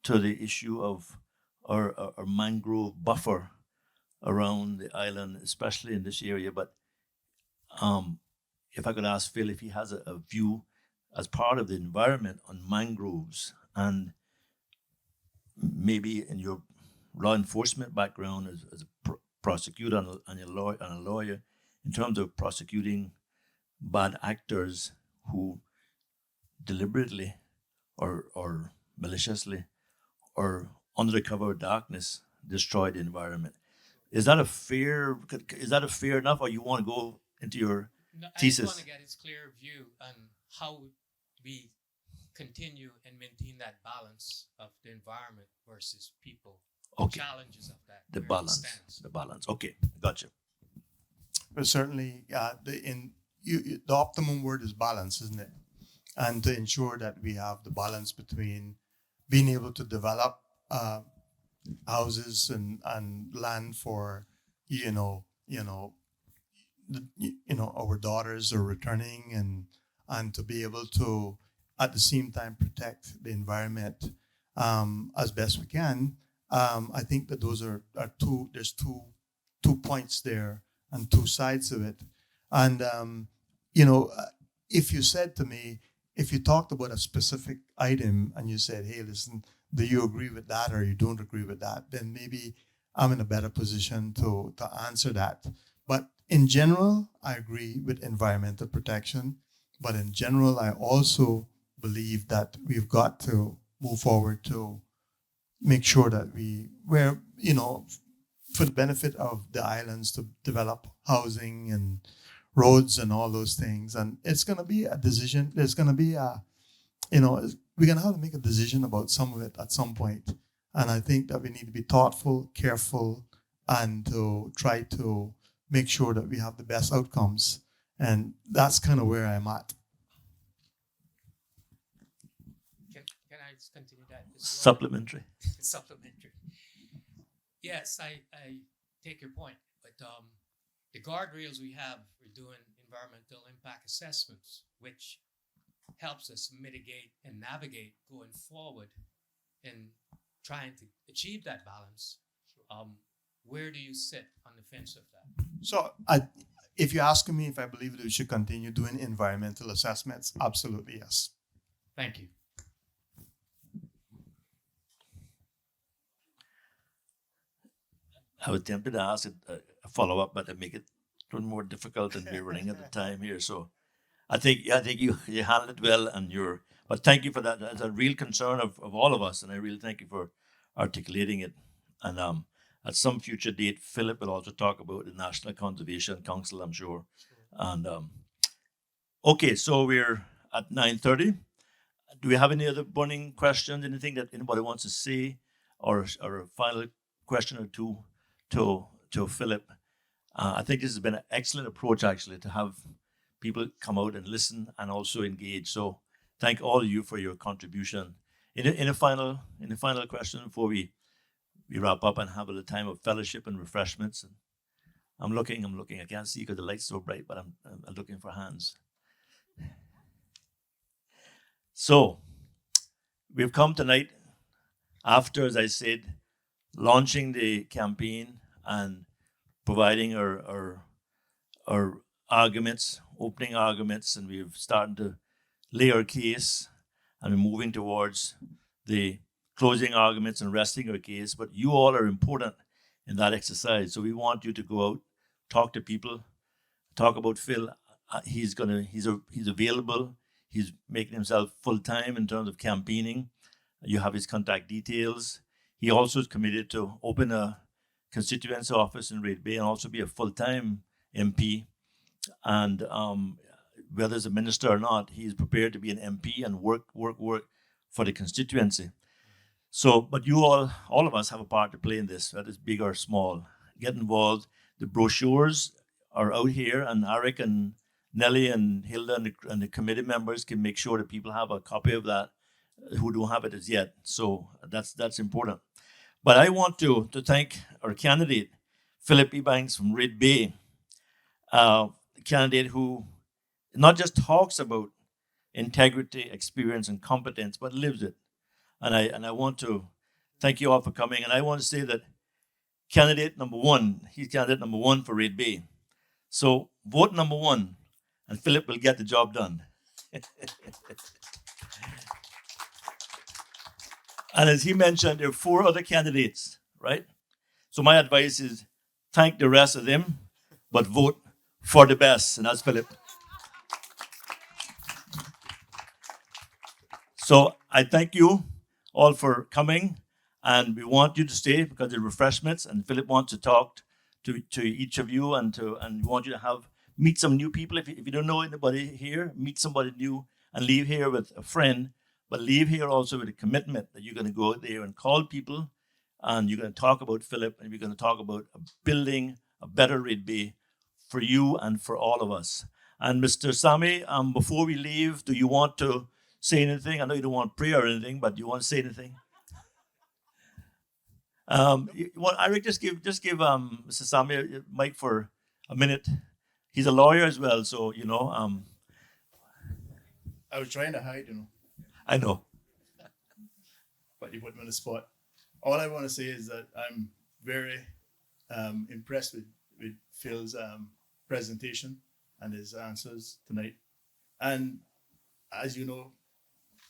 to the issue of our mangrove buffer around the island, especially in this area. But if I could ask Phil if he has a view as part of the environment on mangroves, and maybe in your law enforcement background as a prosecutor and a lawyer, in terms of prosecuting bad actors who deliberately or maliciously or under the cover of darkness destroy the environment. Is that a fair enough, or you want to go into your thesis?
I just want to get his clear view on how we continue and maintain that balance of the environment versus people.
Okay.
Challenges of that.
The balance. Okay, gotcha.
But certainly, the optimum word is balance, isn't it? And to ensure that we have the balance between being able to develop houses and land for our daughters are returning, and to be able to at the same time protect the environment as best we can. I think that those are two. There's two points there and two sides of it. And if you said to me, if you talked about a specific item and you said, "Hey, listen, do you agree with that or you don't agree with that?" then maybe I'm in a better position to answer that. But in general, I agree with environmental protection. But in general, I also believe that we've got to move forward to make sure that we're for the benefit of the islands, to develop housing and roads and all those things. And it's going to be a decision. There's going to be we're going to have to make a decision about some of it at some point. And I think that we need to be thoughtful, careful, and to try to make sure that we have the best outcomes. And that's kind of where I'm at.
Can I just continue that?
Supplementary.
Supplementary. Yes, I take your point. But the guardrails we have, we're doing environmental impact assessments, which helps us mitigate and navigate going forward in trying to achieve that balance. Where do you sit on the fence of that?
So if you're asking me if I believe that we should continue doing environmental assessments, absolutely yes.
Thank you.
I was tempted to ask a follow-up, but I make it a little more difficult, and we're running out of time here. So I think you handled it well, but But thank you for that. That's a real concern of all of us, and I really thank you for articulating it. And at some future date, Philip will also talk about the National Conservation Council, I'm sure. And okay, so we're at 9:30. Do we have any other burning questions? Anything that anybody wants to say, or a final question or two to Philip? I think this has been an excellent approach, actually, to have people come out and listen and also engage. So thank all of you for your contribution. In a final question before we wrap up and have a little time of fellowship and refreshments. And I'm looking. I can't see because the light's so bright, but I'm looking for hands. So we've come tonight after, as I said, launching the campaign and providing our arguments, opening arguments, and we've started to lay our case, and we're moving towards the closing arguments and resting our case. But you all are important in that exercise. So we want you to go out, talk to people, talk about Phil. He's available. He's making himself full-time in terms of campaigning. You have his contact details. He also is committed to open a constituency office in Red Bay and also be a full-time MP. And whether as a minister or not, he's prepared to be an MP and work for the constituency. So, but you all of us have a part to play in this, whether it's big or small. Get involved. The brochures are out here, and Eric and Nellie and Hilda and the committee members can make sure that people have a copy of that who don't have it as yet. So that's important. But I want to thank our candidate, Phillip Ebanks from Red Bay, a candidate who not just talks about integrity, experience, and competence, but lives it. And I want to thank you all for coming. And I want to say that he's candidate number one for Red Bay. So vote number one, and Philip will get the job done. And as he mentioned, there are 4 other candidates, right? So my advice is thank the rest of them, but vote for the best, and that's Philip. So I thank you all for coming, and we want you to stay because there are refreshments, and Philip wants to talk to each of you, and we want you to meet some new people. If you don't know anybody here, meet somebody new and leave here with a friend, but leave here also with a commitment that you're going to go out there and call people, and you're going to talk about Philip, and we're going to talk about building a better Red Bay for you and for all of us. And Mr. Sami, before we leave, do you want to say anything? I know you don't want prayer or anything, but do you want to say anything? Eric, just give Mr. Sami a mic for a minute. He's a lawyer as well, so
I was trying to hide,
I know.
but you put me on the spot. All I want to say is that I'm very impressed with Phil's presentation and his answers tonight. And as you know,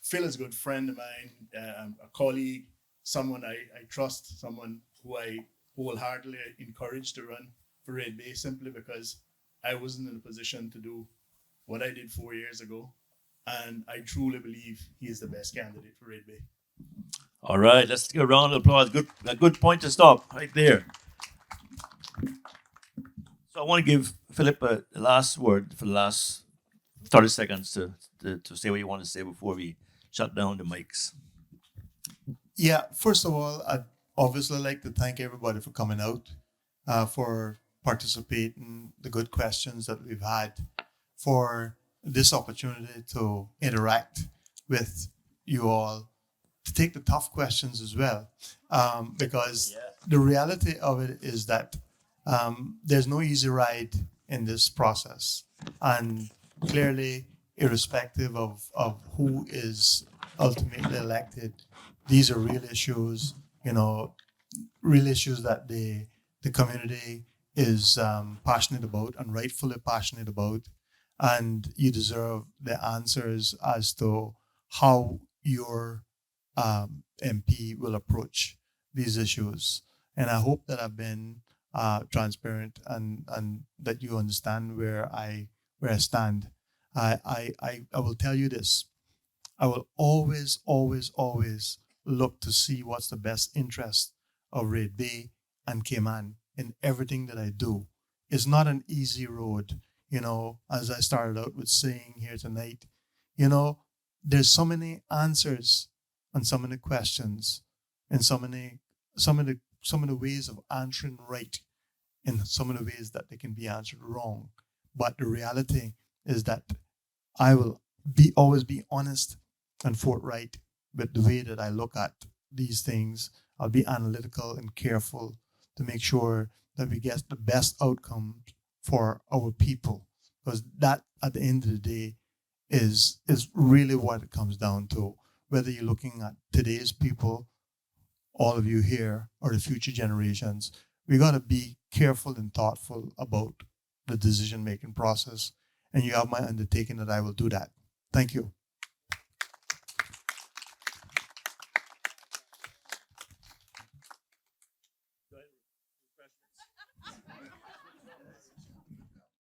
Phil is a good friend of mine, a colleague, someone I trust, someone who I wholeheartedly encourage to run for Red Bay simply because I wasn't in a position to do what I did 4 years ago. And I truly believe he is the best candidate for Red Bay.
All right, let's give a round of applause. A good point to stop right there. So I want to give Philip a last word for the last 30 seconds to say what you want to say before we shut down the mics.
Yeah, first of all, I'd obviously like to thank everybody for coming out, for participating, the good questions that we've had, for this opportunity to interact with you all, to take the tough questions as well, because the reality of it is that there's no easy ride in this process. And clearly, irrespective of who is ultimately elected, these are real issues, real issues that the community is passionate about and rightfully passionate about. And you deserve the answers as to how your MP will approach these issues. And I hope that I've been transparent and that you understand where I stand. I will tell you this. I will always, always, always look to see what's the best interest of Red Bay and Cayman in everything that I do. It's not an easy road, as I started out with saying here tonight. There's so many answers on so many questions and some of the ways of answering right in some of the ways that they can be answered wrong. But the reality is that I will always be honest and forthright with the way that I look at these things. I'll be analytical and careful to make sure that we get the best outcome for our people. Because that at the end of the day is really what it comes down to. Whether you're looking at today's people, all of you here, or the future generations, we got to be careful and thoughtful about the decision making process. And you have my undertaking that I will do that. Thank you.